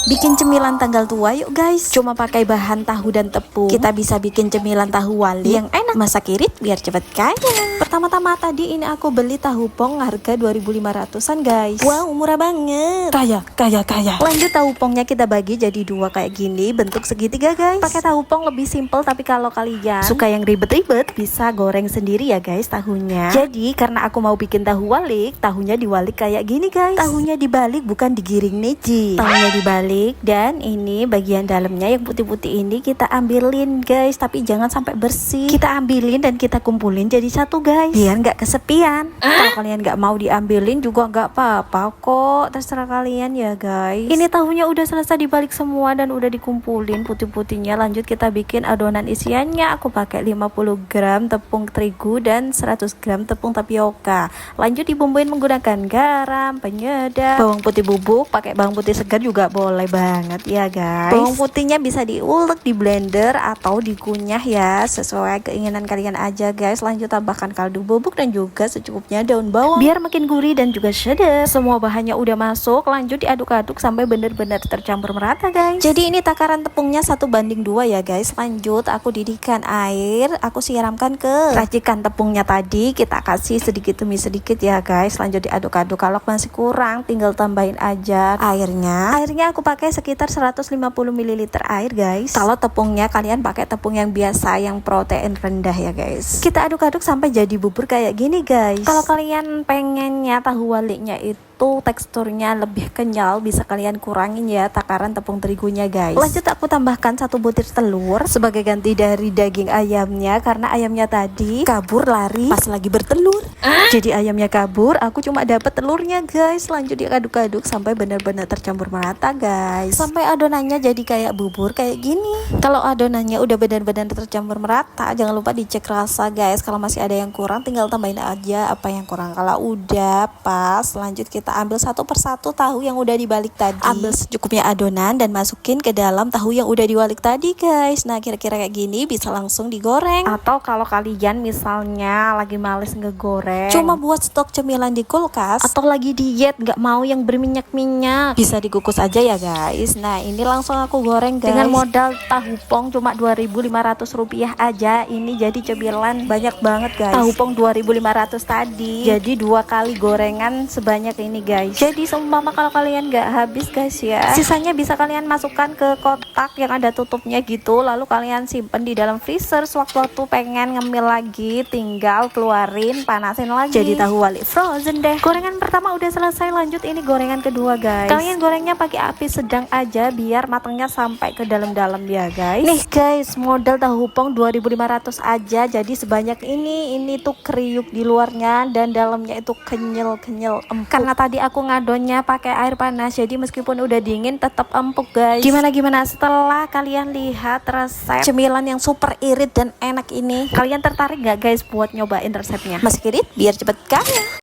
Bikin cemilan tanggal tua yuk guys. Cuma pakai bahan tahu dan tepung, kita bisa bikin cemilan tahu wali yang enak, masak irit biar cepet kaya. Pertama-tama tadi ini aku beli tahu pong harga 2.500-an guys. Wow, murah banget. Kaya. Lanjut tahu pongnya kita bagi jadi dua kayak gini, bentuk segitiga guys. Pakai tahu pong lebih simple, tapi kalau kalian suka yang ribet-ribet bisa goreng sendiri ya guys tahunya. Jadi karena aku mau bikin tahu walik, tahunya diwalik kayak gini guys. Tahunya dibalik bukan digiring neji. Tahunya dibalik dan ini bagian dalamnya yang putih-putih ini kita ambilin guys, tapi jangan sampai bersih. Kita ambilin dan kita kumpulin jadi satu guys, biar nggak kesepian. Kalau kalian nggak mau diambilin juga nggak apa-apa kok, terserah kalian ya guys. Ini tahunya udah selesai dibalik semua dan udah dikumpulin putih-putihnya. Lanjut kita bikin adonan isiannya. Aku pakai 50 gram tepung terigu dan 100 gram tepung tapioka. Lanjut dibumbuin menggunakan garam, penyedap, bawang putih bubuk. Pakai bawang putih segar juga boleh banget ya guys. Bawang putihnya bisa diulek di blender atau dikunyah ya, sesuai keinginan kalian aja guys. Lanjut tambahkan kaldu bubuk dan juga secukupnya daun bawang biar makin gurih dan juga sedap. Semua bahannya udah masuk, lanjut diaduk-aduk sampai benar-benar tercampur merata guys. Jadi ini takaran tepungnya 1:2 ya guys. Lanjut aku didihkan air, aku siramkan ke racikan tepungnya tadi, kita kasih sedikit demi sedikit ya guys. Lanjut diaduk-aduk, kalau masih kurang tinggal tambahin aja airnya aku pakai sekitar 150 ml air guys. Kalau tepungnya kalian pakai tepung yang biasa yang protein rendah ya guys. Kita aduk-aduk sampai jadi bubur kayak gini guys. Kalau kalian pengennya tahu waliknya itu teksturnya lebih kenyal, bisa kalian kurangin ya takaran tepung terigunya guys. Lanjut aku tambahkan 1 butir telur sebagai ganti dari daging ayamnya, karena ayamnya tadi kabur lari pas lagi bertelur. Jadi ayamnya kabur, aku cuma dapat telurnya guys. Lanjut diaduk-aduk sampai benar-benar tercampur merata guys, sampai adonannya jadi kayak bubur kayak gini. Kalau adonannya udah benar-benar tercampur merata, jangan lupa dicek rasa guys. Kalau masih ada yang kurang tinggal tambahin aja apa yang kurang. Kalau udah pas, lanjut kita ambil satu persatu tahu yang udah dibalik tadi. Ambil secukupnya adonan dan masukin ke dalam tahu yang udah diwalik tadi guys. Nah kira-kira kayak gini bisa langsung digoreng. Atau kalau kalian misalnya lagi males ngegoreng, cuma buat stok cemilan di kulkas, atau lagi diet nggak mau yang berminyak-minyak, bisa dikukus aja ya guys. Nah ini langsung aku goreng guys. Dengan modal tahu pong cuma 2.500 rupiah aja, ini jadi cemilan banyak banget guys. Tahu pong 2.500 tadi jadi 2 kali gorengan sebanyak ini guys. Jadi seumpama kalau kalian nggak habis guys ya, sisanya bisa kalian masukkan ke kotak yang ada tutupnya gitu, lalu kalian simpen di dalam freezer. Sewaktu-waktu pengen ngemil lagi tinggal keluarin, panasin lagi, jadi tahu wali frozen deh. Gorengan pertama udah selesai, lanjut ini gorengan kedua guys. Kalian gorengnya pakai api sedang aja biar matangnya sampai ke dalam-dalam ya guys. Nih guys, modal tahu pong 2.500 aja jadi sebanyak ini tuh kriuk di luarnya dan dalamnya itu kenyal empuk. Karena tadi aku ngadonnya pakai air panas, jadi meskipun udah dingin tetap empuk guys. Gimana setelah kalian lihat resep cemilan yang super irit dan enak ini, kalian tertarik nggak guys buat nyobain resepnya? Masih irit biar cepet kaya.